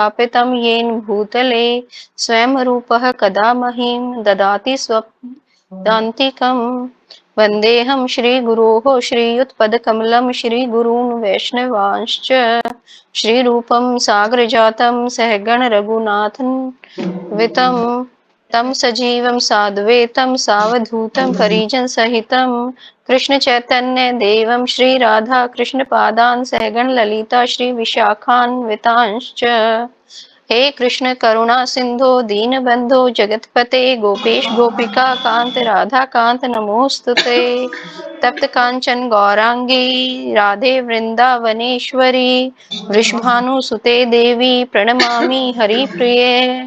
स्थापितं येन भूतले स्वयं रूपः कदा महीं ददाति स्वपदान्तिकम्। वन्देऽहं श्रीगुरोः श्रीयुतपदकमलं श्रीगुरून् वैष्णवांश्च श्रीरूपं साग्रजातं सहगण रघुनाथान्वितं तं सजीवं साद्वैतं सावधूतं परिजनसहितं कृष्ण चैतन्य देवं श्री राधा कृष्ण पादान सहगण ललिता श्री विशाखान्वितांश्च। हे कृष्ण करुणा सिंधु दीनबंधो जगतपते गोपेश गोपिका कांत राधा कांत नमोस्तुते। तप्त कांचन गौरांगी राधे वृंदावनेश्वरी वृषभानुसुते देवी प्रणमामि हरिप्रिये।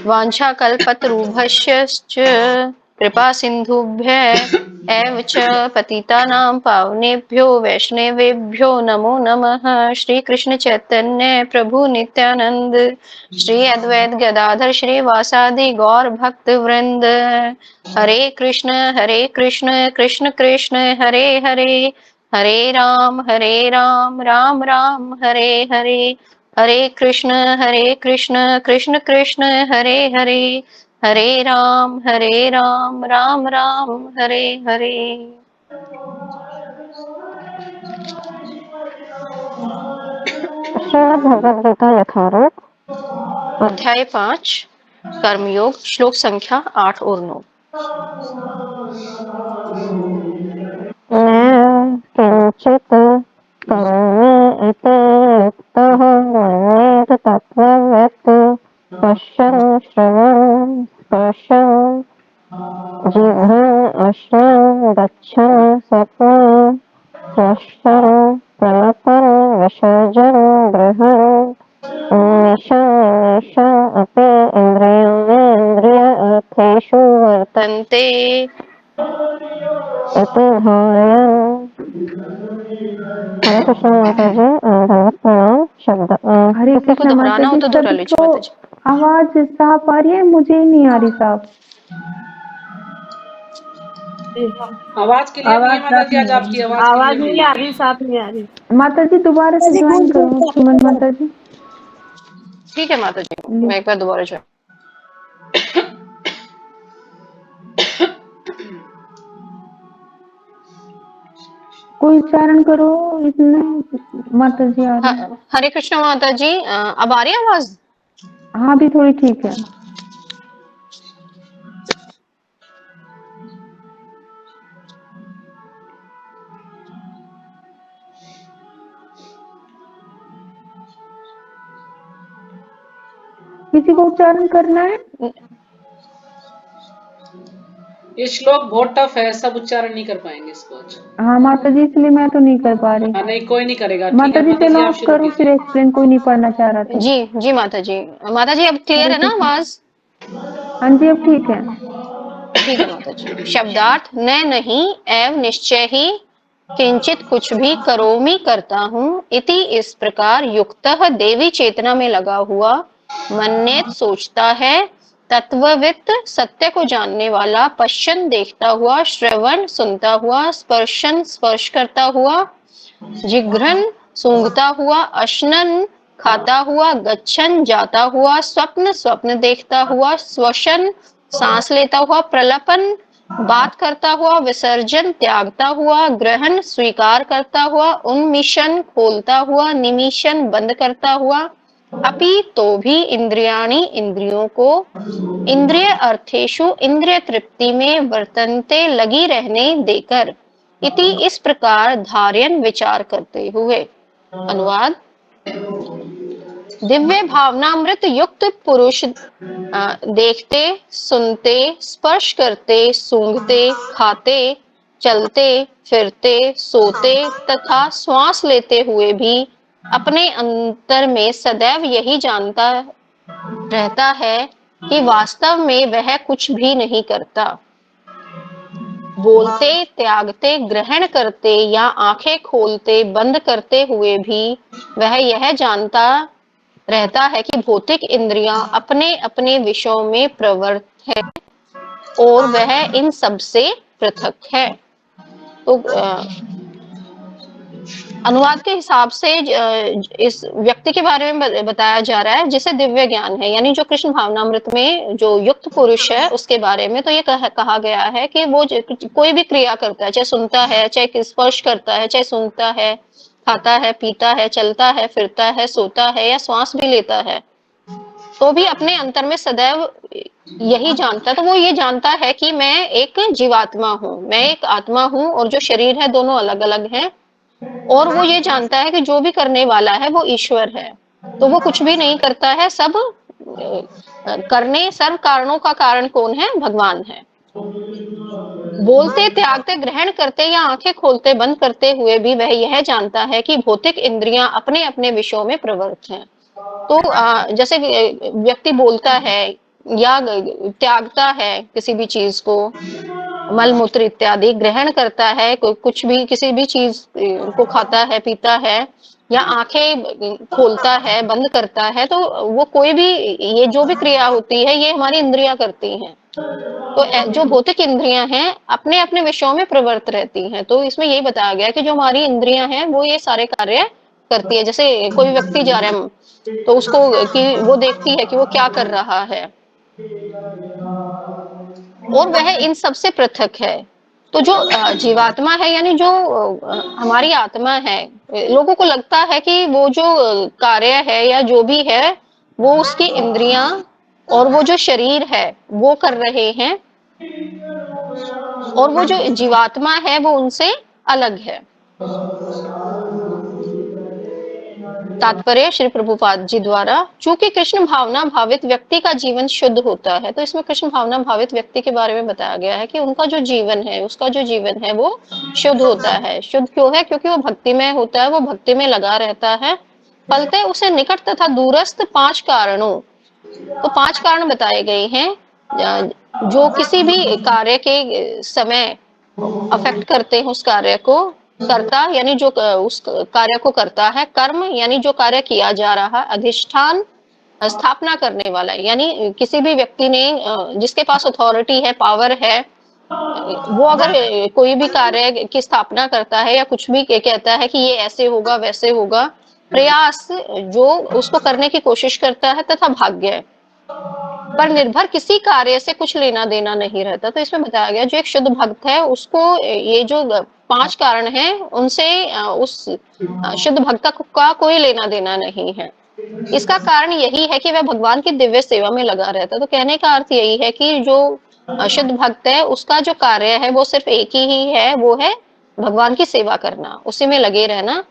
वाञ्छाकल्पतरुभ्यश्च कृपा सिन्धुभ्य एव च पतितानां पावनेभ्यो वैष्णवेभ्यो नमो नमः। श्री कृष्ण चैतन्य प्रभु नित्यानंद श्री अद्वैत गदाधर श्रीवासादि गौर भक्त वृंद। हरे कृष्ण कृष्ण कृष्ण हरे हरे, हरे राम राम राम हरे हरे। हरे कृष्ण कृष्ण कृष्ण हरे हरे, हरे राम राम राम हरे हरे। श्रीमद् भगवद गीता यथारूप अध्याय 5 कर्मयोग श्लोक संख्या 8 और 9। न किंचित करोमि इति युक्तः मन्येत तत्त्वव्यत् पश्यन् श्रवन् स्पर्शन् जिघ्रन् अश्नन् गच्छन् स्वप्न् स्पश्यन् प्रलपन् विसर्जन् गृहन् निमिषन् अपि इन्द्रियार्थेषु वर्तन्ते इति धारयन्। हरे कृष्ण माता जी, धन्यवाद प्रणाम। शब्द हरे किसी को कृष्ण माता दोहराना हो जी। तो दोहरा लीजिए सबको माता जी। आवाज साफ आ रही है? मुझे नहीं आ रही साफ। आवाज क्लियर नहीं है माता जी, आज आपकी आवाज क्लियर नहीं नहीं आ है। रही, साफ नहीं आ रही। माता जी दोबारा से ज्वाइन करो सुमन माता जी। ठीक है माता जी, मैं एक बार दोबारा ज्वाइन। कोई उच्चारण करो, इसमें माता जी आ रही है। हरे कृष्ण माता जी, अब आ रही है आवाज? हाँ भी थोड़ी ठीक है। किसी को उच्चारण करना है? ये श्लोक बहुत टफ है, सब उच्चारण नहीं कर पाएंगे इसको आज। हाँ माता जी, इसलिए मैं तो नहीं कर पा रही। हाँ नहीं, कोई नहीं करेगा। ठीक माता है जी माता चलो जी, आप आप शुरू करो फिर कीजिए। एक्सप्लेन, कोई नहीं पढ़ना चाह रहा तो। जी जी माता जी। माता जी अब क्लियर हरे है ना कृष्ण। आवाज? हाँ जी अब ठीक है। ठीक है माता जी। शब्दार्थ न नहीं एव निश्चय ही किंचित कुछ भी करोमि करता हूँ इति इस प्रकार युक्तः देवी चेतना में लगा हुआ मन्नेत सोचता है, तत्ववित्त सत्य को जानने वाला, पश्चन देखता हुआ, श्रवण सुनता हुआ, स्पर्शन स्पर्श करता हुआ, जिघ्रन सूंघता हुआ, अश्नन खाता हुआ, गच्छन जाता हुआ, स्वप्न स्वप्न देखता हुआ, श्वसन सांस लेता हुआ, प्रलपन बात करता हुआ, विसर्जन त्यागता हुआ, ग्रहण स्वीकार करता हुआ, उन्मिशन खोलता हुआ, निमिशन बंद करता हुआ, अपि तो भी इंद्रियाणि इंद्रियों को, इंद्रिय अर्थेषु इंद्रिय तृप्ति में वर्तन्ते लगी रहने देकर, इति इस प्रकार धार्यन विचार करते हुए। अनुवाद। दिव्य भावनामृत युक्त पुरुष देखते, सुनते, स्पर्श करते, सूंघते, खाते, चलते, फिरते, सोते तथा श्वास लेते हुए भी अपने अंतर में सदैव यही जानता रहता है कि वास्तव में वह कुछ भी नहीं करता। बोलते, त्यागते, ग्रहण करते या आंखें खोलते बंद करते हुए भी वह यह जानता रहता है कि भौतिक इंद्रियां अपने अपने विषयों में प्रवृत्त है और वह इन सब से पृथक है। तो अनुवाद के हिसाब से इस व्यक्ति के बारे में बताया जा रहा है जिसे दिव्य ज्ञान है, यानी जो कृष्ण भावनामृत में जो युक्त पुरुष है उसके बारे में। तो ये कहा गया है कि वो कोई भी क्रिया करता है, चाहे सुनता है, चाहे स्पर्श करता है, चाहे सुनता है, खाता है, पीता है, चलता है, फिरता है, सोता है या श्वास भी लेता है, तो भी अपने अंतर में सदैव यही जानता है। तो वो ये जानता है कि मैं एक जीवात्मा हूँ, मैं एक आत्मा हूँ, और जो शरीर है दोनों अलग अलग हैं। और वो ये जानता है कि जो भी करने वाला है वो ईश्वर है। तो वो कुछ भी नहीं करता है, सब करने सर्व कारणों का कारण कौन है? भगवान है। बोलते, त्यागते, ग्रहण करते या आंखें खोलते बंद करते हुए भी वह यह जानता है कि भौतिक इंद्रियां अपने अपने विषयों में प्रवृत्त हैं। तो जैसे व्यक्ति बोलता है या त्यागता है किसी भी चीज को, मल मूत्र इत्यादि ग्रहण करता है, कुछ भी किसी भी चीज को खाता है, पीता है, या आंखें खोलता है, बंद करता है, तो वो कोई भी ये जो भी क्रिया होती है ये हमारी इंद्रियां करती हैं। तो जो भौतिक इंद्रियां हैं अपने अपने विषयों में प्रवृत्त रहती हैं। तो इसमें यही बताया गया कि जो हमारी इंद्रियां हैं वो ये सारे कार्य करती है। जैसे कोई व्यक्ति जा रहा है तो उसको कि वो देखती है कि वो क्या कर रहा है, और वह इन सब से पृथक है। तो जो जीवात्मा है, यानी जो हमारी आत्मा है, लोगों को लगता है कि वो जो कार्य है या जो भी है वो उसकी इंद्रियां और वो जो शरीर है वो कर रहे हैं, और वो जो जीवात्मा है वो उनसे अलग है। तात्पर्य श्री प्रभुपाद जी द्वारा, चूंकि कृष्ण भावना भावित व्यक्ति का जीवन शुद्ध होता है। तो इसमें कृष्ण भावना भावित व्यक्ति के बारे में बताया गया है कि उनका जो जीवन है, उसका जो जीवन है वो शुद्ध होता है। शुद्ध क्यों है? क्योंकि वो भक्तिमय होता है, वो भक्ति में लगा रहता है। फलते उसे निकट तथा दूरस्थ 5 कारणों, तो 5 कारण बताए गए हैं जो किसी भी कार्य के समय अफेक्ट करते हैं उस कार्य को। कर्ता यानी जो उस कार्य को करता है, कर्म यानी जो कार्य किया जा रहा है, अधिष्ठान स्थापना करने वाला है, यानी किसी भी व्यक्ति ने जिसके पास अथॉरिटी है, पावर है, वो अगर कोई भी कार्य की स्थापना करता है या कुछ भी कहता है कि ये ऐसे होगा वैसे होगा, प्रयास जो उसको करने की कोशिश करता है, तथा भाग्य पर निर्भर किसी कार्य से कुछ लेना देना नहीं रहता। तो इसमें बताया गया जो एक शुद्ध भक्त है उसको ये जो 5 कारण हैं उनसे उस शुद्ध भक्त का कोई लेना देना नहीं है। इसका कारण यही है कि वह भगवान की दिव्य सेवा में लगा रहता है। तो कहने का अर्थ यही है कि जो शुद्ध भक्त है उसका जो कार्य है वो सिर्फ एक ही है, वो है भगवान की सेवा करना, उसी में लगे रहना।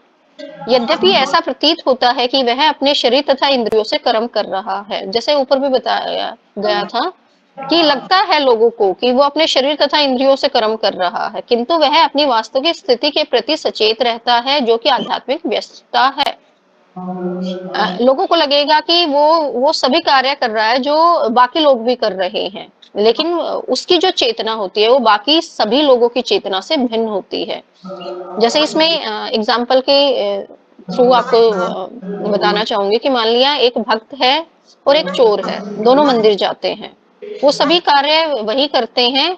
यद्यपि ऐसा प्रतीत होता है कि वह अपने शरीर तथा इंद्रियों से कर्म कर रहा है, जैसे ऊपर भी बताया गया था कि लगता है लोगों को कि वो अपने शरीर तथा इंद्रियों से कर्म कर रहा है, किंतु वह अपनी वास्तविक स्थिति के प्रति सचेत रहता है, जो कि आध्यात्मिक व्यस्तता है। लोगों को लगेगा कि वो सभी कार्य कर रहा है जो बाकी लोग भी कर रहे हैं, लेकिन उसकी जो चेतना होती है वो बाकी सभी लोगों की चेतना से भिन्न होती है। जैसे इसमें एग्जाम्पल के थ्रू आपको बताना चाहूंगी कि मान लिया एक भक्त है और एक चोर है, दोनों मंदिर जाते हैं, वो सभी कार्य वही करते हैं।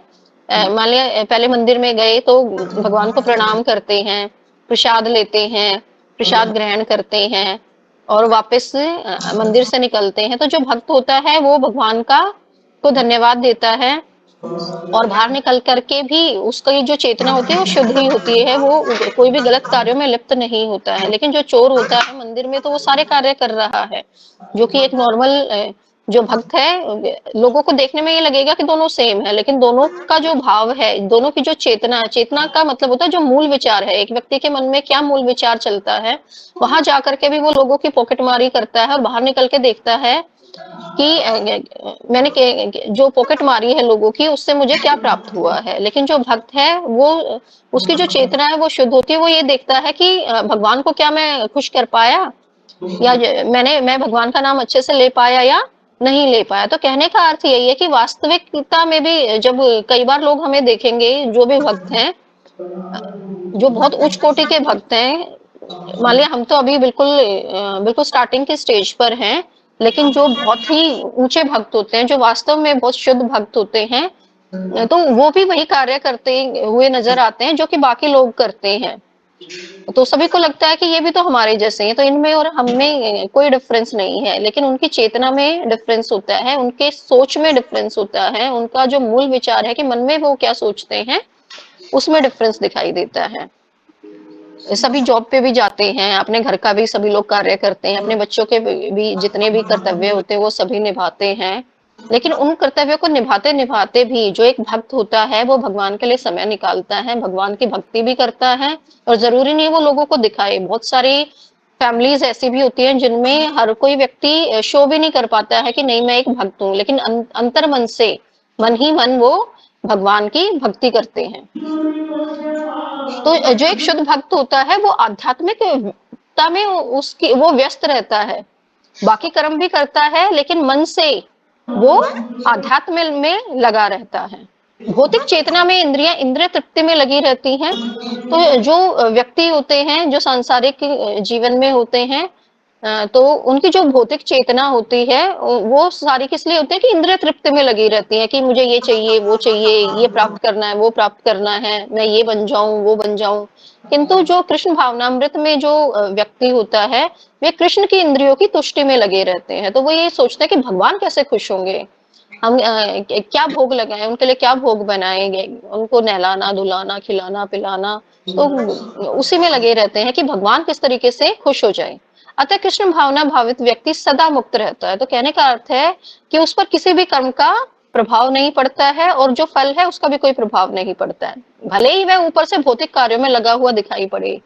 मान लिया पहले मंदिर में गए तो भगवान को प्रणाम करते हैं, प्रसाद लेते हैं, प्रसाद ग्रहण करते हैं और वापस मंदिर से निकलते हैं। तो जो भक्त होता है वो भगवान का को धन्यवाद देता है, और बाहर निकल करके भी उसकी जो चेतना होती है वो शुद्ध ही होती है, वो कोई भी गलत कार्यों में लिप्त नहीं होता है। लेकिन जो चोर होता है मंदिर में तो वो सारे कार्य कर रहा है, जो कि एक नॉर्मल जो भक्त है, लोगों को देखने में ये लगेगा कि दोनों सेम है, लेकिन दोनों का जो भाव है, दोनों की जो चेतना है, चेतना का मतलब होता है जो मूल विचार है, एक व्यक्ति के मन में क्या मूल विचार चलता है, वहां जाकर के भी वो लोगों की पॉकेटमारी करता है और बाहर निकल के देखता है कि मैंने जो पॉकेट मारी है लोगों की उससे मुझे क्या प्राप्त हुआ है। लेकिन जो भक्त है वो उसकी जो चेतना है वो शुद्ध होती है, वो ये देखता है कि भगवान को क्या मैं खुश कर पाया, या मैं भगवान का नाम अच्छे से ले पाया या नहीं ले पाया। तो कहने का अर्थ यही है कि वास्तविकता में भी जब कई बार लोग हमें देखेंगे जो भी भक्त हैं, जो बहुत उच्च कोटि के भक्त हैं, मान लिया हम तो अभी बिल्कुल स्टार्टिंग के स्टेज पर हैं, लेकिन जो बहुत ही ऊंचे भक्त होते हैं, जो वास्तव में बहुत शुद्ध भक्त होते हैं, तो वो भी वही कार्य करते हुए नजर आते हैं जो कि बाकी लोग करते हैं। तो सभी को लगता है कि ये भी तो हमारे जैसे हैं, तो इनमें और हमें कोई डिफरेंस नहीं है, लेकिन उनकी चेतना में डिफरेंस होता है, उनके सोच में डिफरेंस होता है, उनका जो मूल विचार है कि मन में वो क्या सोचते हैं, उसमें डिफरेंस दिखाई देता है। सभी जॉब पे भी जाते हैं, अपने घर का भी सभी लोग कार्य करते हैं, अपने बच्चों के भी जितने भी कर्तव्य होते हैं वो सभी निभाते हैं, लेकिन उन कर्तव्यों को निभाते निभाते भी जो एक भक्त होता है वो भगवान के लिए समय निकालता है, भगवान की भक्ति भी करता है, और जरूरी नहीं वो लोगों को दिखाए। बहुत सारी फैमिलीज ऐसी भी होती हैं जिनमें हर कोई व्यक्ति शो भी नहीं कर पाता है कि नहीं मैं एक भक्त हूँ, लेकिन अंतर मन से मन ही मन वो भगवान की भक्ति करते हैं। तो जो एक शुद्ध भक्त होता है वो आध्यात्मिकता में उसकी वो व्यस्त रहता है, बाकी कर्म भी करता है, लेकिन मन से वो आध्यात्म में लगा रहता है। भौतिक चेतना में इंद्रियां इंद्रिय तृप्ति में लगी रहती हैं। तो जो व्यक्ति होते हैं जो सांसारिक जीवन में होते हैं, तो उनकी जो भौतिक चेतना होती है वो सारी किस लिए होती है कि इंद्रिय तृप्ति में लगी रहती है कि मुझे ये चाहिए, वो चाहिए, ये प्राप्त करना है, वो प्राप्त करना है, मैं ये बन जाऊं, वो बन जाऊं। किंतु जो कृष्ण भावनामृत में जो व्यक्ति होता है वे कृष्ण की इंद्रियों की तुष्टि में लगे रहते हैं। तो वो ये सोचते हैं कि भगवान कैसे खुश होंगे, हम क्या भोग लगाएं, उनके लिए क्या भोग बनाएंगे, उनको नहलाना धुलाना खिलाना पिलाना, तो उसी में लगे रहते हैं कि भगवान किस तरीके से खुश हो जाए। अतः कृष्ण भावना भावित व्यक्ति सदा मुक्त रहता है। तो कहने का अर्थ है कि उस पर किसी भी कर्म का प्रभाव नहीं पड़ता है, और जो फल है उसका भी कोई प्रभाव नहीं पड़ता है, भले ही वह ऊपर से भौतिक कार्यों में लगा हुआ दिखाई पड़े।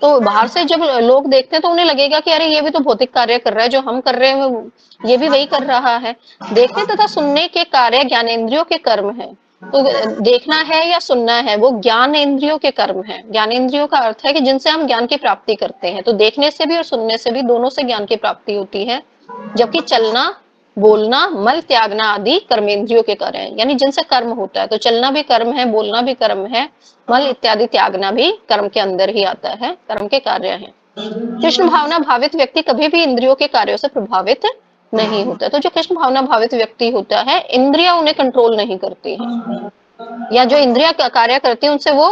तो बाहर से जब लोग देखते हैं तो उन्हें लगेगा कि अरे ये भी तो भौतिक कार्य कर रहा है, जो हम कर रहे हैं ये भी वही कर रहा है। देखने तथा सुनने के कार्य ज्ञानेंद्रियों के कर्म है। तो देखना है या सुनना है वो ज्ञान इंद्रियों के कर्म है। ज्ञानेंद्रियों का अर्थ है कि जिनसे हम ज्ञान की प्राप्ति करते हैं, तो देखने से भी और सुनने से भी दोनों से ज्ञान की प्राप्ति होती है। जबकि चलना बोलना मल त्यागना आदि कर्मेंद्रियों के कार्य है, यानी जिनसे कर्म होता है। तो चलना भी कर्म है, बोलना भी कर्म है, मल इत्यादि त्यागना भी कर्म के अंदर ही आता है, कर्म के कार्य है। कृष्ण भावना भावित व्यक्ति कभी भी इंद्रियों के कार्यों से प्रभावित नहीं होता। तो जो कृष्ण भावना भावित व्यक्ति होता है इंद्रियां उन्हें कंट्रोल नहीं करती है, या जो इंद्रियां कार्य करती है उनसे वो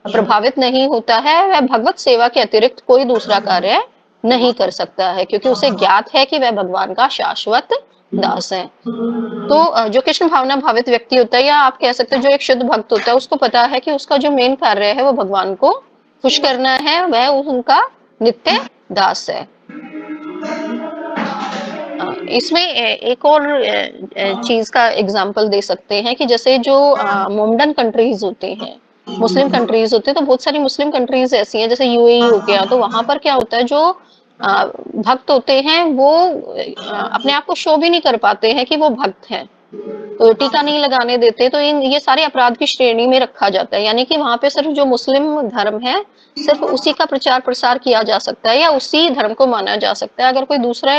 प्रभावित नहीं होता है। वह भगवत सेवा के अतिरिक्त कोई दूसरा कार्य नहीं कर सकता है, क्योंकि उसे ज्ञात है कि वह भगवान का शाश्वत दास है। तो जो कृष्ण भावना भावित व्यक्ति होता है, या आप कह सकते हो जो एक शुद्ध भक्त होता है, उसको पता है कि उसका जो मेन कार्य है वो भगवान को खुश करना है, वह उनका नित्य दास है। इसमें एक और चीज का एग्जाम्पल दे सकते हैं कि जैसे जो मोमडन कंट्रीज होते हैं, मुस्लिम कंट्रीज होते हैं, तो बहुत सारी मुस्लिम कंट्रीज ऐसी हैं जैसे यूएई हो गया, तो वहां पर क्या होता है जो भक्त होते हैं वो अपने आप को शो भी नहीं कर पाते हैं कि वो भक्त हैं, तो टीका नहीं लगाने देते, तो ये सारे अपराध की श्रेणी में रखा जाता है। यानी कि वहां पे सिर्फ जो मुस्लिम धर्म है सिर्फ उसी का प्रचार प्रसार किया जा सकता है, या उसी धर्म को माना जा सकता है। अगर कोई दूसरा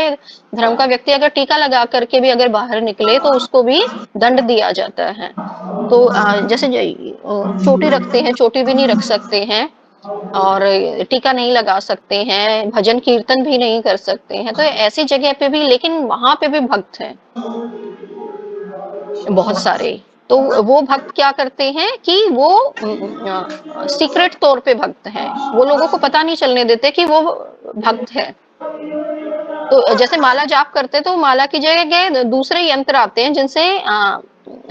धर्म का व्यक्ति अगर टीका लगा करके भी अगर बाहर निकले तो उसको भी दंड दिया जाता है। तो जैसे चोटी रखते हैं, चोटी भी नहीं रख सकते हैं, और टीका नहीं लगा सकते हैं, भजन कीर्तन भी नहीं कर सकते हैं। तो ऐसी जगह पे भी, लेकिन वहां पे भी भक्त हैं बहुत सारे। तो वो भक्त क्या करते हैं कि वो सीक्रेट तौर पे भक्त हैं, वो लोगों को पता नहीं चलने देते कि वो भक्त है। तो जैसे माला जाप करते हैं तो माला की जगह दूसरे यंत्र आते हैं जिनसे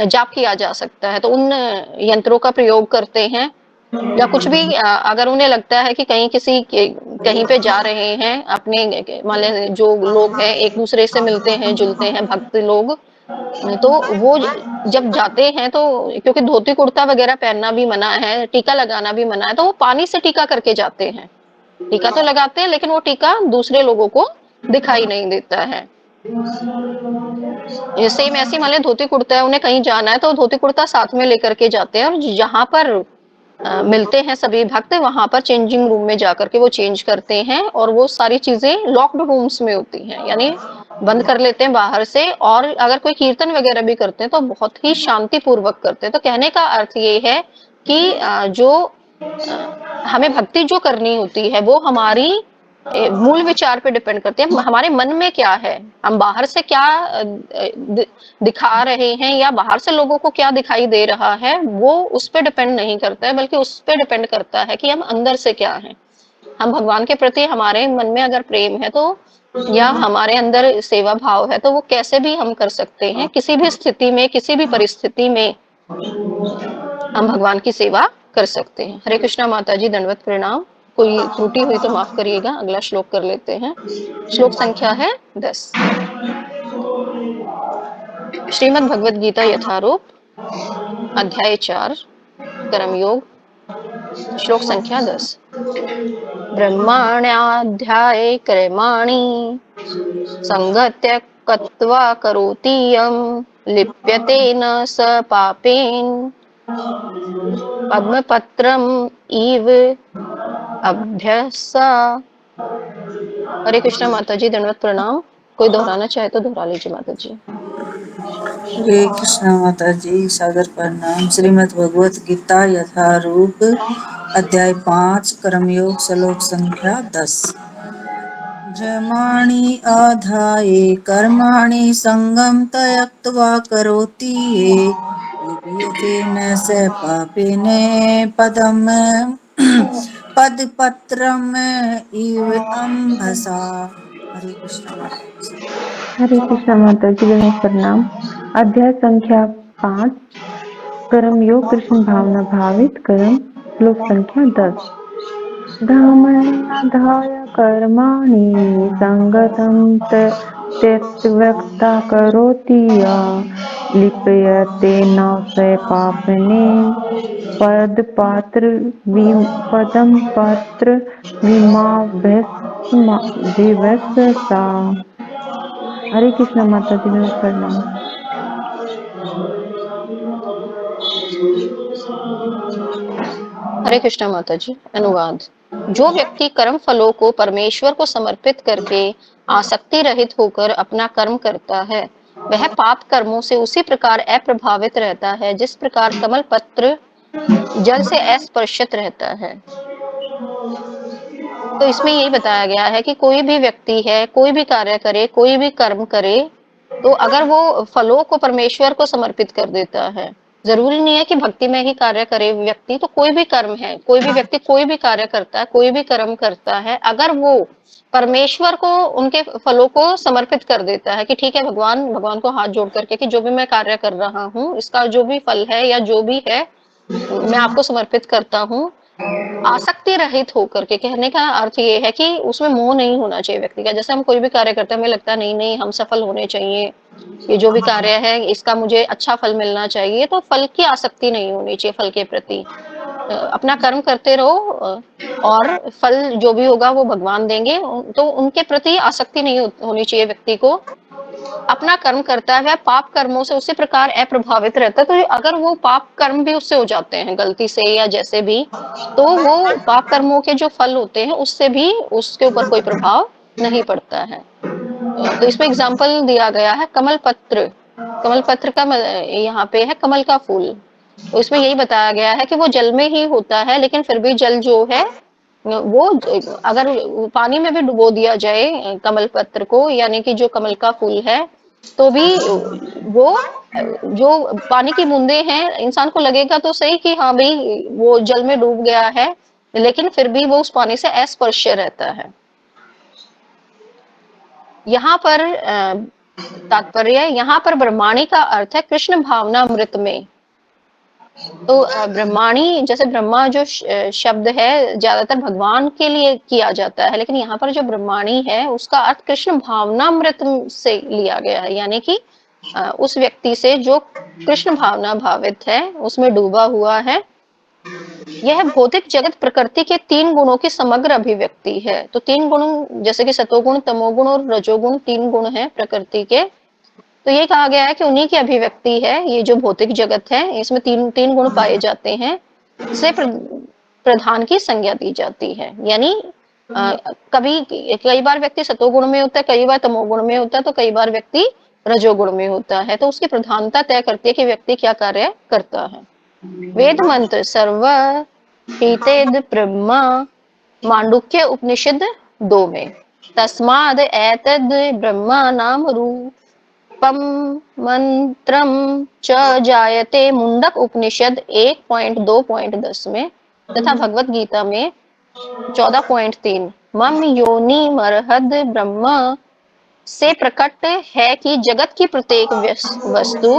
जाप किया जा सकता है, तो उन यंत्रों का प्रयोग करते हैं। या कुछ भी अगर उन्हें लगता है कि कहीं पे जा रहे हैं, अपने मान लें जो लोग हैं एक दूसरे से मिलते हैं जुलते हैं भक्त लोग, तो वो जब जाते हैं तो क्योंकि धोती कुर्ता वगैरह पहनना भी मना है, टीका लगाना भी मना है, तो वो पानी से टीका करके जाते हैं। टीका तो लगाते हैं लेकिन वो टीका दूसरे लोगों को दिखाई नहीं देता है। सेम ऐसी मान लें धोती कुर्ता है, उन्हें कहीं जाना है तो धोती कुर्ता साथ में लेकर के जाते हैं, और जहां पर मिलते हैं सभी भक्त वहां पर चेंजिंग रूम में जाकर के वो चेंज करते हैं, और वो सारी चीजें लॉक्ड रूम्स में होती हैं, यानी बंद कर लेते हैं बाहर से। और अगर कोई कीर्तन वगैरह भी करते हैं तो बहुत ही शांति पूर्वक करते हैं। तो कहने का अर्थ ये है कि जो हमें भक्ति जो करनी होती है वो हमारी मूल विचार पे डिपेंड करती है, हमारे मन में क्या है, हम बाहर से क्या दिखा रहे हैं या बाहर से लोगों को क्या दिखाई दे रहा है, वो उस पे डिपेंड नहीं करता है, बल्कि उस पे डिपेंड करता है कि हम अंदर से क्या है। हम भगवान के प्रति हमारे मन में अगर प्रेम है तो या हमारे अंदर सेवा भाव है तो वो कैसे भी हम कर सकते हैं, किसी भी स्थिति में, किसी भी परिस्थिति में हम भगवान की सेवा कर सकते हैं। हरे कृष्णा माता जी, दंडवत प्रणाम। कोई त्रुटि हुई तो माफ करिएगा। अगला श्लोक कर लेते हैं। श्लोक संख्या है 10। श्रीमद् भगवद गीता यथारूप, अध्याय 4, कर्मयोग, श्लोक संख्या 10। ब्रह्मण्याध्याये कर्माणि संगत्य कृत्वा करोति यं लिप्यते न स पापेन पद्मपत्रम इव अभ्यसा। हरे कृष्णा माता जी, दंडवत प्रणाम। कोई दोहराना चाहे तो दोहरा लीजिए माता जी। हरे कृष्णा माता जी, सादर प्रणाम। श्रीमद् भगवत गीता यथारूप, अध्याय 5, कर्मयोग, श्लोक संख्या 10। ब्रह्माणि आधाये कर्माणि संगं त्यक्त्वा करोति ये लिप्यते न स पापेन पदपत्रम इव अम्भसा। हरे कृष्णा माता जी। हरे कृष्णा माता जी, दंडवत प्रणाम। अध्याय संख्या 5, कर्मयोग, कृष्ण भावना भावित कर्म, श्लोक संख्या 10। ब्रह्मण्याधाय कर्माणि संगतं त्यक्त्वा करोति लिप्यते न स पापेन पदपत्र विमर्शसा। हरे कृष्णा माता जी, दंडवत प्रणाम। हरे कृष्णा माता जी। अनुवाद। जो व्यक्ति कर्म फलों को परमेश्वर को समर्पित करके आसक्ति रहित होकर अपना कर्म करता है, वह पाप कर्मों से उसी प्रकार अप्रभावित रहता है जिस प्रकार कमल पत्र जल से अस्पर्शित रहता है। तो इसमें यही बताया गया है कि कोई भी व्यक्ति है, कोई भी कार्य करे, कोई भी कर्म करे, तो अगर वो फलों को परमेश्वर को समर्पित कर देता है, जरूरी नहीं है कि भक्ति में ही कार्य करे व्यक्ति, तो कोई भी कर्म है, कोई भी व्यक्ति कोई भी कार्य करता है, कोई भी कर्म करता है, अगर वो परमेश्वर को उनके फलों को समर्पित कर देता है कि ठीक है भगवान को हाथ जोड़ करके कि जो भी मैं कार्य कर रहा हूँ, इसका जो भी फल है या जो भी है मैं आपको समर्पित करता हूँ, आसक्ति रहित होकर के। कहने का अर्थ ये है कि उसमें मोह नहीं होना चाहिए व्यक्ति का। जैसे हम कोई भी कार्य करते हैं, हमें लगता है नहीं हम सफल होने चाहिए, ये जो भी कार्य है इसका मुझे अच्छा फल मिलना चाहिए, तो फल की आसक्ति नहीं होनी चाहिए फल के प्रति। अपना कर्म करते रहो और फल जो भी होगा वो भगवान देंगे, तो उनके प्रति आसक्ति नहीं होनी चाहिए व्यक्ति को। अपना कर्म करता है, वह पाप कर्मों से उसी प्रकार अप्रभावित रहता है। तो अगर वो पाप कर्म भी उससे हो जाते हैं गलती से या जैसे भी, तो वो पाप कर्मों के जो फल होते हैं उससे भी उसके ऊपर कोई प्रभाव नहीं पड़ता है। तो इसमें एग्जाम्पल दिया गया है कमल पत्र। कमल पत्र का यहाँ पे है कमल का फूल। तो इसमें यही बताया गया है कि वो जल में ही होता है, लेकिन फिर भी जल जो है वो अगर पानी में भी डुबो दिया जाए कमल पत्र को, यानी कि जो कमल का फूल है, तो भी वो जो पानी की बूंदे हैं, इंसान को लगेगा तो सही कि हाँ भाई वो जल में डूब गया है, लेकिन फिर भी वो उस पानी से अस्पर्श रहता है। यहाँ पर तात्पर्य, यहाँ पर ब्रह्माणी का अर्थ है कृष्ण भावना अमृत में। तो ब्रह्माणी, जैसे ब्रह्मा जो शब्द है ज्यादातर भगवान के लिए किया जाता है, लेकिन यहाँ पर जो ब्रह्माणी है उसका अर्थ कृष्ण भावनामृत से लिया गया है, यानी कि उस व्यक्ति से जो कृष्ण भावना भावित है, उसमें डूबा हुआ है। यह भौतिक जगत प्रकृति के 3 गुणों की समग्र अभिव्यक्ति है। तो 3 गुण, जैसे कि सतोगुण, तमोगुण और रजोगुण, 3 गुण हैं प्रकृति के। तो ये कहा गया है कि उन्हीं की अभिव्यक्ति है ये जो भौतिक जगत है, इसमें तीन गुण पाए जाते हैं, से प्रधान की संज्ञा दी जाती है। यानी कई बार व्यक्ति सतोगुण में होता है, कई बार तमोगुण में होता है, तो कई बार व्यक्ति रजोगुण में होता है। तो उसकी प्रधानता तय करती है कि व्यक्ति क्या कार्य करता है। वेद मंत्र सर्व हीतेद ब्रह्मा, मांडुक्य उपनिषद 2 में, तस्माद एतद ब्रह्मा नाम रूपम मंत्रम च जायते, मुंडक उपनिषद 1.2.10 में, तथा भगवत गीता में 14.3 मम योनि मरहद ब्रह्म से प्रकट है कि जगत की प्रत्येक वस्तु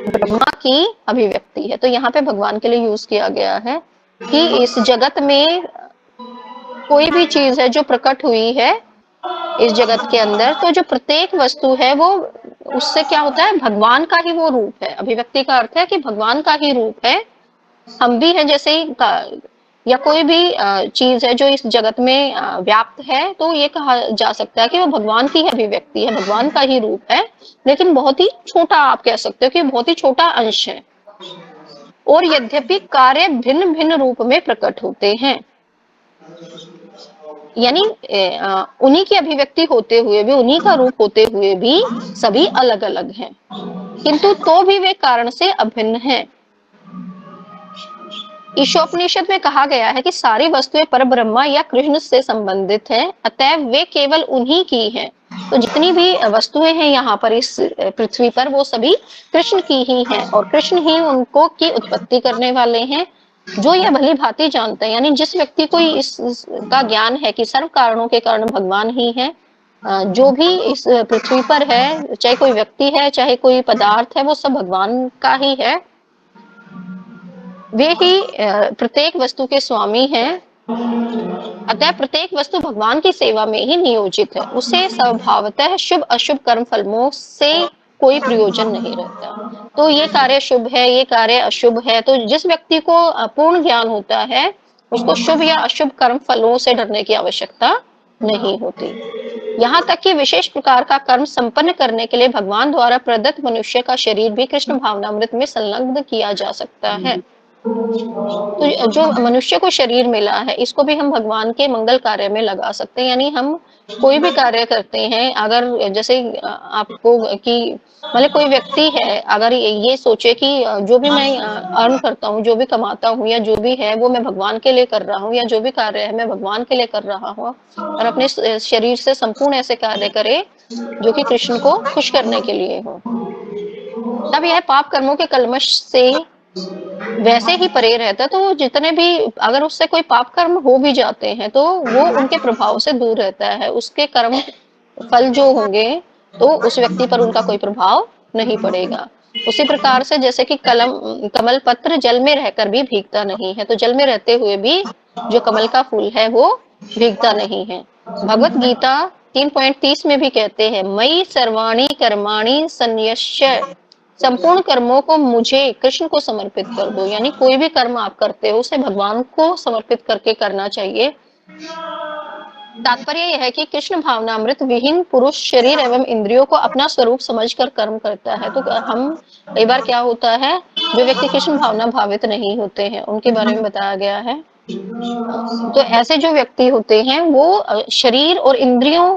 ब्रह्मा की अभिव्यक्ति है। तो यहाँ पे भगवान के लिए यूज किया गया है कि इस जगत में कोई भी चीज है जो प्रकट हुई है इस जगत के अंदर, तो जो प्रत्येक वस्तु है वो उससे क्या होता है, भगवान का ही वो रूप है। अभिव्यक्ति का अर्थ है कि भगवान का ही रूप है। हम भी हैं जैसे ही या कोई भी चीज है जो इस जगत में व्याप्त है, तो ये कहा जा सकता है कि वो भगवान की ही अभिव्यक्ति है, भगवान का ही रूप है, लेकिन बहुत ही छोटा, आप कह सकते हो कि बहुत ही छोटा अंश है। और यद्यपि कार्य भिन्न भिन्न रूप में प्रकट होते हैं, यानी उन्हीं की अभिव्यक्ति होते हुए भी, उन्हीं का रूप होते हुए भी सभी अलग अलग हैं, किंतु तो भी वे कारण से अभिन्न हैं। ईशोपनिषद में कहा गया है कि सारी वस्तुएं परब्रह्मा या कृष्ण से संबंधित हैं, अतएव वे केवल उन्हीं की हैं। तो जितनी भी वस्तुएं हैं यहाँ पर इस पृथ्वी पर, वो सभी कृष्ण की ही हैं, और कृष्ण ही उनको की उत्पत्ति करने वाले हैं, जो यह भली भांति जानते हैं। यानी जिस व्यक्ति को इसका ज्ञान है कि सर्व कारणों के कारण भगवान ही है, जो भी इस पृथ्वी पर है, चाहे कोई व्यक्ति है चाहे कोई पदार्थ है, वो सब भगवान का ही है, वे ही प्रत्येक वस्तु के स्वामी हैं। अतः प्रत्येक वस्तु भगवान की सेवा में ही नियोजित है, उसे स्वभावतः शुभ अशुभ कर्म फलों से कोई प्रयोजन नहीं रहता। तो ये कार्य शुभ है, ये कार्य अशुभ है, तो जिस व्यक्ति को पूर्ण ज्ञान होता है, उसको शुभ या अशुभ कर्म फलों से डरने की आवश्यकता नहीं होती। यहाँ तक कि विशेष प्रकार का कर्म संपन्न करने के लिए भगवान द्वारा प्रदत्त मनुष्य का शरीर भी कृष्ण भावनामृत में संलग्न किया जा सकता है। तो जो मनुष्य को शरीर मिला है, इसको भी हम भगवान के मंगल कार्य में लगा सकते हैं। यानी हम कोई भी कार्य करते हैं, अगर जैसे आपको कि मतलब कोई व्यक्ति है, अगर ये सोचे कि जो भी मैं अर्न करता हूँ, जो भी कमाता हूँ, या जो भी है वो मैं भगवान के लिए कर रहा हूँ, या जो भी कार्य है मैं भगवान के लिए कर रहा हूँ, और अपने शरीर से संपूर्ण ऐसे कार्य करे जो कि कृष्ण को खुश करने के लिए हो, तब यह पाप कर्मों के कलमश से वैसे ही परे रहता है। तो जितने भी, अगर उससे कोई पाप कर्म हो भी जाते हैं, तो वो उनके प्रभाव से दूर रहता है, उसके कर्म फल जो होंगे तो उस व्यक्ति पर उनका कोई प्रभाव नहीं पड़ेगा। उसी प्रकार से जैसे कि कमल पत्र जल में रहकर भी भीगता नहीं है, तो जल में रहते हुए भी जो कमल का फूल है वो भीगता नहीं है। भगवत गीता 3.30 में भी कहते हैं, मयि सर्वाणि कर्माणि संन्यस्य, संपूर्ण कर्मों को मुझे, कृष्ण को समर्पित कर दो। यानी कोई भी कर्म आप करते हो उसे भगवान को समर्पित करके करना चाहिए। तात्पर्य यह है कि कृष्ण भावनामृत विहीन पुरुष शरीर एवं इंद्रियों को अपना स्वरूप समझकर कर्म करता है। तो हम कई बार क्या होता है, जो व्यक्ति कृष्ण भावना भावित नहीं होते हैं, उनके बारे में बताया गया है। तो ऐसे जो व्यक्ति होते हैं वो शरीर और इंद्रियों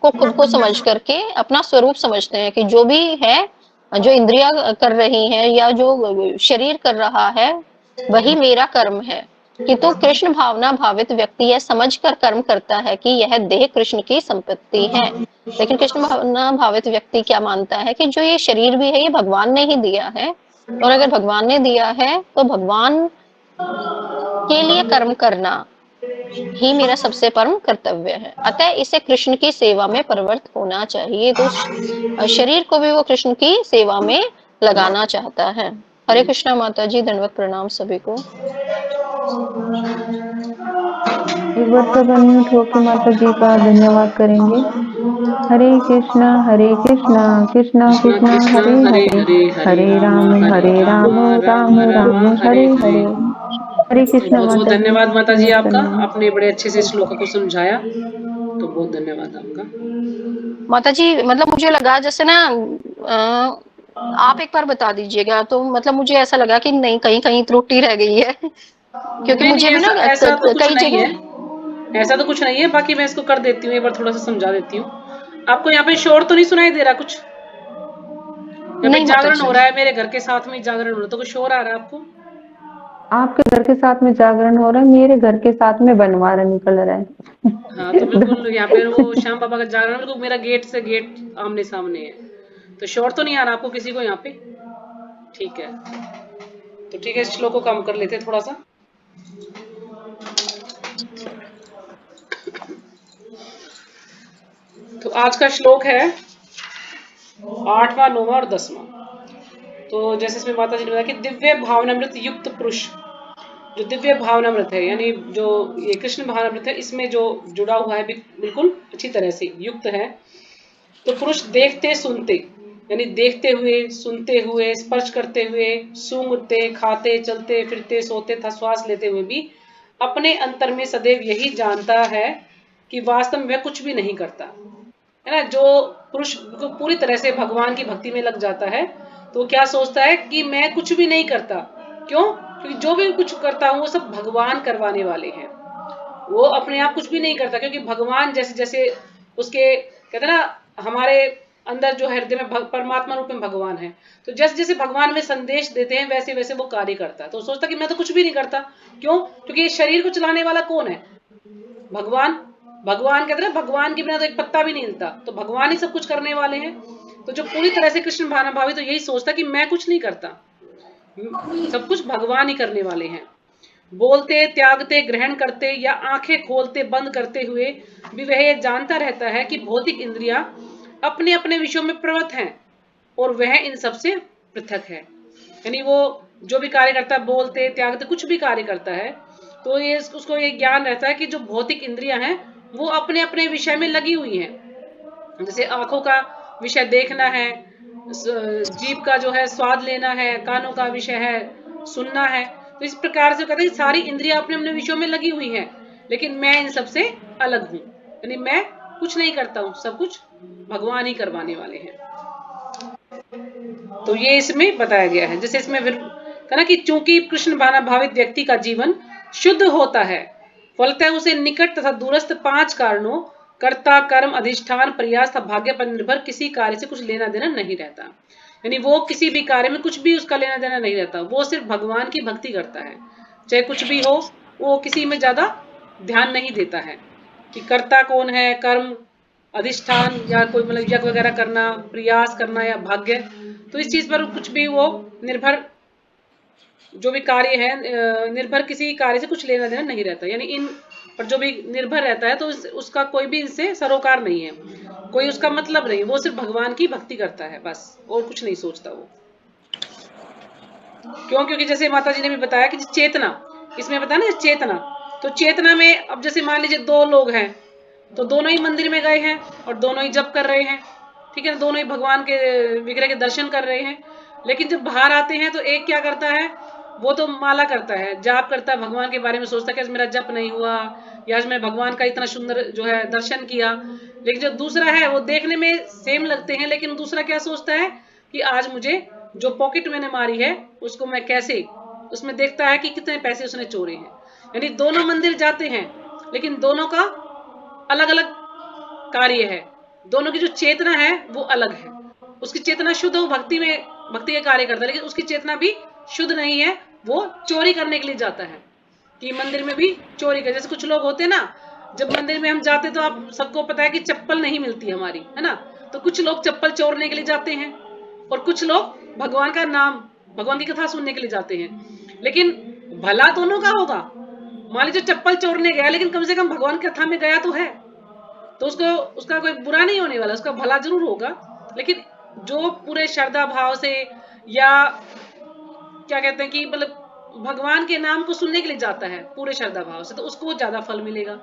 को खुद को समझ करके अपना स्वरूप समझते हैं कि जो भी है, जो इंद्रियां कर रही हैं या जो शरीर कर रहा है, वही मेरा कर्म है। किंतु कृष्ण भावना भावित व्यक्ति यह समझकर कर्म करता है कि यह देह कृष्ण की संपत्ति है। लेकिन कृष्ण भावना भावित व्यक्ति क्या मानता है कि जो ये शरीर भी है, ये भगवान ने ही दिया है, और अगर भगवान ने दिया है तो भगवान के लिए कर्म करना ही मेरा सबसे परम कर्तव्य है। अतः इसे कृष्ण की सेवा में प्रवृत्त होना चाहिए। तो शरीर को भी वो कृष्ण की सेवा में लगाना चाहता है। हरे कृष्णा माता जी, दंडवत प्रणाम सभी को। एक बार सब अनम्यूट होके माता जी का धन्यवाद करेंगे। हरे कृष्णा कृष्णा कृष्णा हरे हरे, हरे राम राम राम हरे हरे। हरे कृष्णा बहुत बहुत माता जी, धन्यवाद माता जी दंडवत आपका, प्रणाम। आपने बड़े अच्छे से श्लोक को समझाया, तो बहुत धन्यवाद आपका। माता जी मतलब मुझे लगा जैसे ना आप एक बार बता दीजिएगा, तो मतलब मुझे ऐसा लगा कि नहीं, कहीं कहीं त्रुटि रह गई है क्योंकि नहीं नहीं, मुझे भी ना ऐसा तो कुछ कई नहीं जगह। है, ऐसा तो कुछ नहीं है। बाकी मैं इसको कर देती हूँ, एक बार थोड़ा सा समझा देती हूँ। आपको यहाँ पे शोर तो नहीं सुनाई दे रहा कुछ? यहाँ पे नहीं माता जागरण जी, हो रहा है, मेरे घर के साथ में जागरण हो रहा है, तो कुछ शोर आ रहा है आपको? आपके घर के साथ में जागरण हो रहा है, मेरे घर के साथ में बनवारा निकल रहा है। हाँ तो बिल्कुल यहाँ पे वो श्याम बाबा का जागरण, बिल्कुल मेरा गेट से गेट आमने सामने है, तो शोर तो नहीं आ रहा आपको किसी को यहाँ पे? ठीक है, तो ठीक है, श्लोक को कम कर लेते हैं थोड़ा सा। तो आज का श्लोक है 8वां, 9वां और 10वां। तो जैसे इसमें माता जी ने बताया कि दिव्य भावनामृत युक्त पुरुष, जो दिव्य भावनामृत है यानी जो ये कृष्ण भावनामृत है, इसमें जो जुड़ा हुआ है बिल्कुल अच्छी तरह से युक्त है, तो पुरुष देखते सुनते यानी देखते हुए, सुनते हुए, स्पर्श करते हुए, सूंघते, खाते, चलते फिरते, सोते तथा श्वास लेते हुए भी अपने अंतर में सदैव यही जानता है कि वास्तव में वह कुछ भी नहीं करता है ना। जो पुरुष को पूरी तरह से भगवान की भक्ति में लग जाता है तो वो क्या सोचता है कि मैं कुछ भी नहीं करता। क्यों? क्योंकि जो भी कुछ करता हूँ वो सब भगवान करवाने वाले हैं। वो अपने आप कुछ भी नहीं करता, क्योंकि भगवान जैसे जैसे उसके कहते ना हमारे अंदर जो हृदय में परमात्मा रूप में भगवान है, तो जैसे जैसे भगवान में संदेश देते हैं वैसे वैसे वो कार्य करता है। तो सोचता कि मैं तो कुछ भी नहीं करता। क्यों? क्योंकि इस शरीर को चलाने वाला कौन है? भगवान। भगवान कहते हैं भगवान के बिना तो एक पत्ता भी नहीं हिलता, तो भगवान ही सब कुछ करने वाले हैं। तो जो पूरी तरह से कृष्ण भावनाभावी तो यही सोचता कि मैं कुछ नहीं करता, सब कुछ भगवान ही करने वाले हैं। बोलते, त्यागते, ग्रहण करते या आंखें खोलते बंद करते हुए भी वह ये जानता रहता है कि भौतिक इंद्रियां अपने अपने विषयों में प्रवृत्त हैं और वह इन सबसे पृथक है। यानी वो जो भी कार्य करता है, बोलते, त्यागते, कुछ भी कार्य करता है, तो ये उसको ये ज्ञान रहता है कि जो भौतिक इंद्रियां हैं वो अपने अपने विषय में लगी हुई हैं। जैसे आंखों का विषय देखना है, जीभ का जो है स्वाद लेना है, कानों का विषय है सुनना है। तो इस प्रकार से कहते हैं सारी इंद्रियां अपने अपने विषयों में लगी हुई हैं, लेकिन मैं इन सबसे अलग हूं, यानी मैं कुछ नहीं करता हूं, सब कुछ भगवान ही करवाने वाले हैं। तो ये इसमें बताया गया है। जैसे इसमें कहना कि चूंकि कृष्ण भावित व्यक्ति का जीवन शुद्ध होता है, फलतः उसे निकट तथा दूरस्थ 5 कारणों कर्ता, कर्म, अधिष्ठान, प्रयास तथा भाग्य पर निर्भर किसी कार्य से कुछ लेना देना नहीं रहता। यानी वो किसी भी कार्य में कुछ भी उसका लेना देना नहीं रहता, वो सिर्फ भगवान की भक्ति करता है। चाहे कुछ भी हो, वो किसी में ज्यादा ध्यान नहीं देता है कि कर्ता कौन है, कर्म, अधिष्ठान या कोई मतलब यज्ञ वगैरह करना, प्रयास करना या भाग्य, तो इस चीज पर कुछ भी वो निर्भर, जो भी कार्य है निर्भर किसी कार्य से कुछ लेना देना नहीं रहता। यानी इन पर जो भी निर्भर रहता है तो उसका कोई भी इनसे सरोकार नहीं है, कोई उसका मतलब नहीं, वो सिर्फ भगवान की भक्ति करता है बस, और कुछ नहीं सोचता वो। क्यों? क्योंकि जैसे माता जी ने भी बताया कि चेतना, इसमें बताया ना चेतना, तो चेतना में अब जैसे मान लीजिए 2 लोग हैं, तो दोनों ही मंदिर में गए हैं और दोनों ही जप कर रहे हैं, ठीक है, दोनों ही भगवान के विग्रह के दर्शन कर रहे हैं, लेकिन जब बाहर आते हैं तो एक क्या करता है, वो तो माला करता है, जाप करता है, भगवान के बारे में सोचता है कि आज मेरा जप नहीं हुआ, या आज मैंने भगवान का इतना सुंदर जो है दर्शन किया। लेकिन जो दूसरा है वो देखने में सेम लगते हैं, लेकिन दूसरा क्या सोचता है कि आज मुझे जो पॉकेट मैंने मारी है उसको मैं कैसे, उसमें देखता है कि कितने पैसे उसने चोरे हैं। यानी दोनों मंदिर जाते हैं लेकिन दोनों का अलग अलग कार्य है, दोनों की जो चेतना है वो अलग है। उसकी चेतना शुद्ध हो, भक्ति में भक्ति के कार्य करता है, लेकिन उसकी चेतना भी शुद्ध नहीं है, वो चोरी करने के लिए जाता है कि मंदिर में भी चोरी कर। जैसे कुछ लोग होते हैं ना, जब मंदिर में हम जाते तो आप सबको पता है कि चप्पल नहीं मिलती हमारी, है ना, तो कुछ लोग चप्पल चोरने के लिए जाते हैं और कुछ लोग भगवान का नाम, भगवान की कथा सुनने के लिए जाते हैं। लेकिन भला दोनों का होगा। मान लीजिए चप्पल चोरने गया लेकिन कम से कम भगवान की कथा में गया तो है, तो उसको उसका कोई बुरा नहीं होने वाला, उसका भला जरूर होगा। लेकिन जो पूरे श्रद्धा भाव से या क्या कहते हैं कि मतलब भगवान के नाम को सुनने के लिए जाता है पूरे श्रद्धा भाव से, तो उसको ज्यादा फल मिलेगा।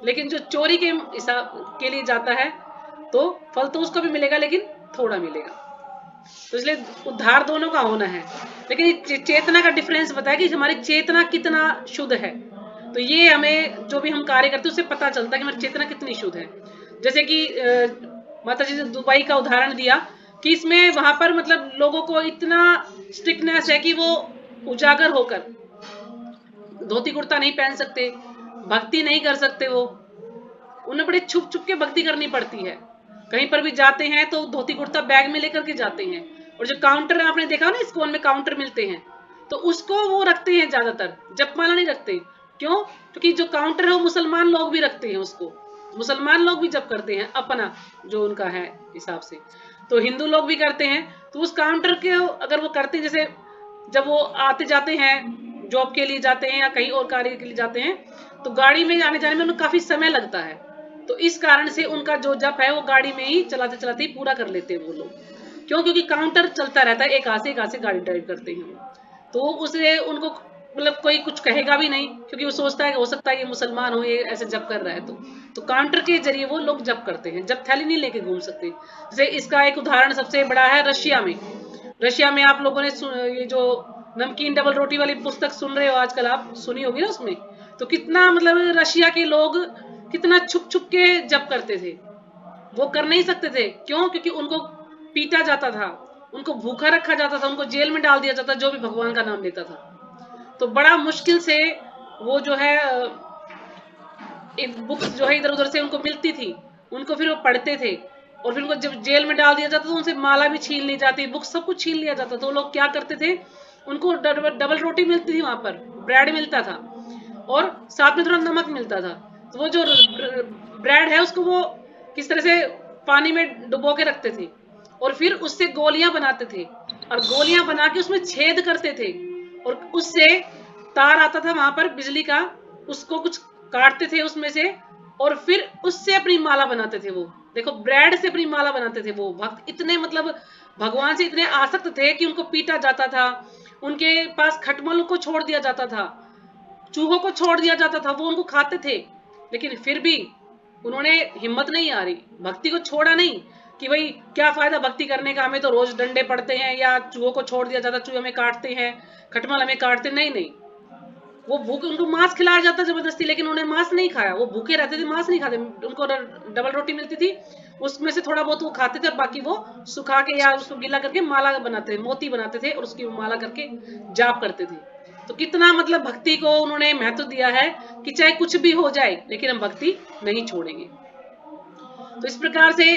लेकिन जो चोरी के हिसाब के लिए जाता है तो फल तो उसको भी मिलेगा लेकिन थोड़ा मिलेगा। तो इसलिए उद्धार दोनों का होना है, लेकिन चेतना का डिफरेंस बताया कि हमारी चेतना कितना शुद्ध है। तो ये हमें जो भी हम कार्य करते हैं उससे पता चलता है कि हमारी चेतना कितनी शुद्ध है। जैसे कि माता जी ने दुबई का उदाहरण दिया कि इसमें वहां पर मतलब लोगों को इतना स्ट्रिक्टनेस है कि वो उजागर होकर धोती कुर्ता नहीं पहन सकते, भक्ति नहीं कर सकते, वो उन्हें बड़े छुप छुप के भक्ति करनी पड़ती है। कहीं पर भी जाते हैं तो धोती कुर्ता बैग में लेकर के जाते हैं, और जो काउंटर आपने देखा ना इस्कॉन में काउंटर मिलते हैं तो उसको वो रखते हैं, ज्यादातर जपमाला नहीं रखते। क्यों? क्योंकि जो काउंटर है वो मुसलमान लोग भी रखते हैं, उसको मुसलमान लोग भी जप करते हैं अपना जो उनका है हिसाब से, तो हिंदू लोग भी करते हैं। तो उस काउंटर के अगर वो करते हैं, जैसे जब वो आते जाते हैं जॉब के लिए जाते हैं या कहीं और कार्य के लिए जाते हैं, तो गाड़ी में आने जाने में उन्हें काफी समय लगता है, तो इस कारण से उनका जो जप है वो गाड़ी में ही चलाते चलाते ही पूरा कर लेते हैं वो लोग। क्यों? क्योंकि काउंटर चलता रहता है, एक हाथ से गाड़ी ड्राइव करते हैं तो उससे उनको मतलब कोई कुछ कहेगा भी नहीं, क्योंकि वो सोचता है कि हो सकता है ये मुसलमान हो, ये ऐसे जप कर रहा है। तो काउंटर के जरिए वो लोग जप करते हैं, जब थैली नहीं लेके घूम सकते। जैसे इसका एक उदाहरण सबसे बड़ा है रशिया में। रशिया में आप लोगों ने ये जो नमकीन डबल रोटी वाली पुस्तक सुन रहे हो आजकल, आप सुनी होगी ना उसमें, तो कितना मतलब रशिया के लोग कितना छुप छुप के जप करते थे। वो कर नहीं सकते थे, क्यों? क्योंकि उनको पीटा जाता था, उनको भूखा रखा जाता था, उनको जेल में डाल दिया जाता जो भी भगवान का नाम लेता था। तो बड़ा मुश्किल से वो जो है एक बुक्स जो है इधर उधर से उनको मिलती थी, उनको फिर वो पढ़ते थे, और फिर उनको जब जेल में डाल दिया जाता तो उनसे माला भी छीन ली जाती, बुक्स सब कुछ छीन लिया जाता। तो लोग क्या करते थे, उनको डबल रोटी मिलती थी, वहां पर ब्रेड मिलता था और साथ में थोड़ा नमक मिलता था। तो वो जो ब्रेड है उसको वो किस तरह से पानी में डुबो के रखते थे और फिर उससे गोलियां बनाते थे, और गोलियां बना के उसमें छेद करते थे, और उससे तार आता था वहां पर बिजली का, उसको कुछ काटते थे उसमें से, और फिर उससे अपनी माला बनाते थे। वो देखो, ब्रेड से अपनी माला बनाते थे। वो भक्त इतने मतलब भगवान से इतने आसक्त थे कि उनको पीटा जाता था, उनके पास खटमल को छोड़ दिया जाता था, चूहों को छोड़ दिया जाता था, वो उनको खाते थे, लेकिन फिर भी उन्होंने हिम्मत नहीं आ रही, भक्ति को छोड़ा नहीं कि भाई क्या फायदा भक्ति करने का, हमें तो रोज डंडे पड़ते हैं, या चूहों को छोड़ दिया जाता, चूहे हमें काटते हैं, खटमल हमें काटते, नहीं नहीं। वो भूखे, उनको मांस खिलाया जाता जबरदस्ती, लेकिन उन्होंने मांस नहीं खाया, वो भूखे रहते थे, मांस नहीं खाते। उनको डबल रोटी मिलती थी, उसमें से थोड़ा बहुत वो खाते थे और बाकी वो सुखा के या उसको गीला करके माला बनाते थे, मोती बनाते थे और उसकी माला करके जाप करते थे। तो कितना मतलब भक्ति को उन्होंने महत्व दिया है कि चाहे कुछ भी हो जाए लेकिन हम भक्ति नहीं छोड़ेंगे। तो इस प्रकार से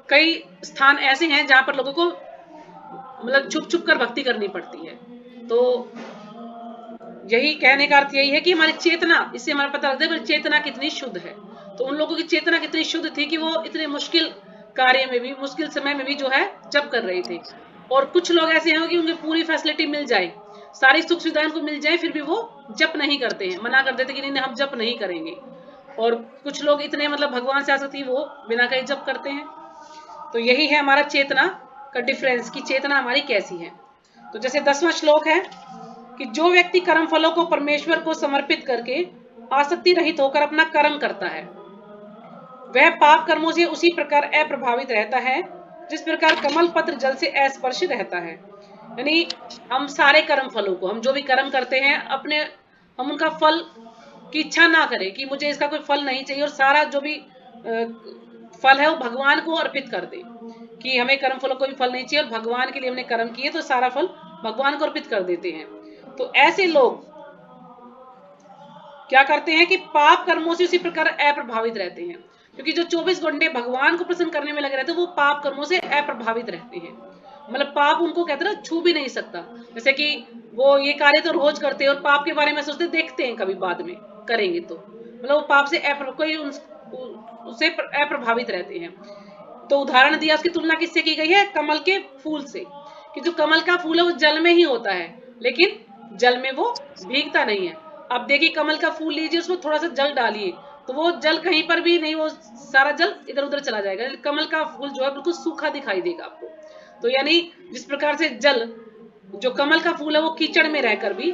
कई स्थान ऐसे हैं जहां पर लोगों को मतलब छुप छुप कर भक्ति करनी पड़ती है। तो यही कहने का अर्थ यही है कि हमारी चेतना, इससे हमारा पता लगता है हमारी चेतना कितनी शुद्ध है। तो उन लोगों की चेतना कितनी शुद्ध थी कि वो इतने मुश्किल कार्य में भी, मुश्किल समय में भी जो है जप कर रहे थे। और कुछ लोग ऐसे हैं कि उनकी पूरी फैसिलिटी मिल जाए, सारी सुख सुविधाएं उनको मिल जाए, फिर भी वो जप नहीं करते हैं, मना कर देते कि नहीं हम जप नहीं करेंगे। और कुछ लोग इतने मतलब भगवान से आसक्त थी, वो बिना कहीं जप करते हैं। तो यही है हमारा चेतना का डिफरेंस कि चेतना हमारी कैसी है। तो जैसे 10वां श्लोक है कि जो व्यक्ति कर्म फलों को परमेश्वर को समर्पित करके आसक्ति रहित होकर अपना कर्म करता है, वह पाप कर्मों से उसी प्रकार अप्रभावित रहता है जिस प्रकार कमल पत्र जल से अस्पर्श रहता है। यानी हम सारे कर्म फलों को, हम जो भी कर्म करते हैं अपने, हम उनका फल की इच्छा ना करें कि मुझे इसका कोई फल नहीं चाहिए, और सारा जो भी फल है वो भगवान को अर्पित कर दे कि हमें कर्म फलों को भी फल नहीं चाहिए और भगवान के लिए हमने कर्म किए तो सारा फल भगवान को अर्पित कर देते हैं। तो ऐसे लोग क्या करते हैं कि पाप कर्मों से उसी प्रकार अप्रभावित रहते हैं, क्योंकि जो 24 घंटे भगवान को प्रसन्न करने में लगे रहते हैं वो पाप कर्मों से अप्रभावित रहते हैं। मतलब पाप उनको कहते हैं छू भी नहीं सकता। जैसे कि वो ये कार्य तो रोज करते हैं और पाप के बारे में सोचते, देखते हैं कभी बाद में करेंगे तो मतलब वो पाप से कोई उससे अप्रभावित रहते हैं। तो उदाहरण दिया, उसकी तुलना किससे की गई है? कमल के फूल से, कि जो कमल का फूल है वो जल में ही होता है, लेकिन जल में वो भीगता नहीं है। अब देखिए कमल का फूल लीजिए, उसमें थोड़ा सा जल डालिए तो वो जल कहीं पर भी नहीं, वो सारा जल इधर उधर चला जाएगा। कमल का फूल जो है बिल्कुल सूखा दिखाई देगा आपको। तो यानी जिस प्रकार से जल, जो कमल का फूल है वो कीचड़ में रहकर भी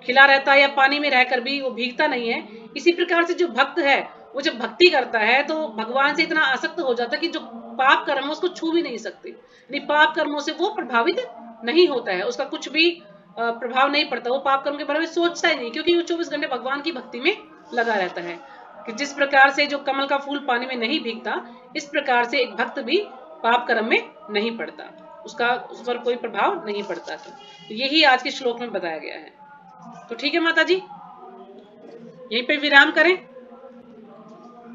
खिला रहता है या पानी में रहकर भी वो भीगता नहीं है, इसी प्रकार से जो भक्त है वो जब भक्ति करता है तो भगवान से इतना आसक्त हो जाता है कि जो पाप कर्म है उसको छू भी नहीं सकते। यानी पाप कर्मों से वो प्रभावित नहीं होता है, उसका कुछ भी प्रभाव नहीं पड़ता, वो पाप कर्म के बारे में सोचता ही नहीं, क्योंकि वो 24 घंटे भगवान की भक्ति में लगा रहता है। कि जिस प्रकार से जो कमल का फूल पानी में नहीं भीगता, इस प्रकार से एक भक्त भी पाप कर्म में नहीं पड़ता, उसका उस पर कोई प्रभाव नहीं पड़ता। तो यही आज के श्लोक में बताया गया है। तो ठीक है माता जी, यहीं पे विराम करें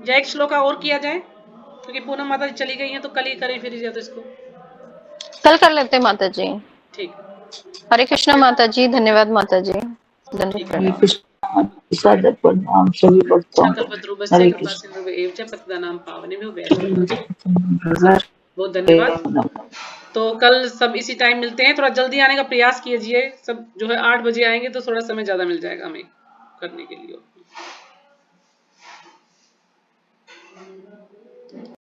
या एक श्लोक और किया जाए, क्योंकि पूनम माता जी चली गई हैं तो कल ही करें फिर या तो इसको। कल कर लेते हैं माता जी। ठीक, हरे कृष्णा माता जी, धन्यवाद माता जी, धन्यवाद हरे प्रणाम। कृष्ण सादर प्रणाम सभी भक्तों को। सकलपत्रुभस्य हरे कृपा कृष्ण। सिंधु एव च पतितानां पावनेभ्यो वैष्णवेभ्यो बहुत धन्यवाद। तो कल सब इसी टाइम मिलते हैं, थोड़ा जल्दी आने का प्रयास कीजिए, सब जो है 8 बजे आएंगे तो थोड़ा समय ज्यादा मिल जाएगा हमें करने के लिए।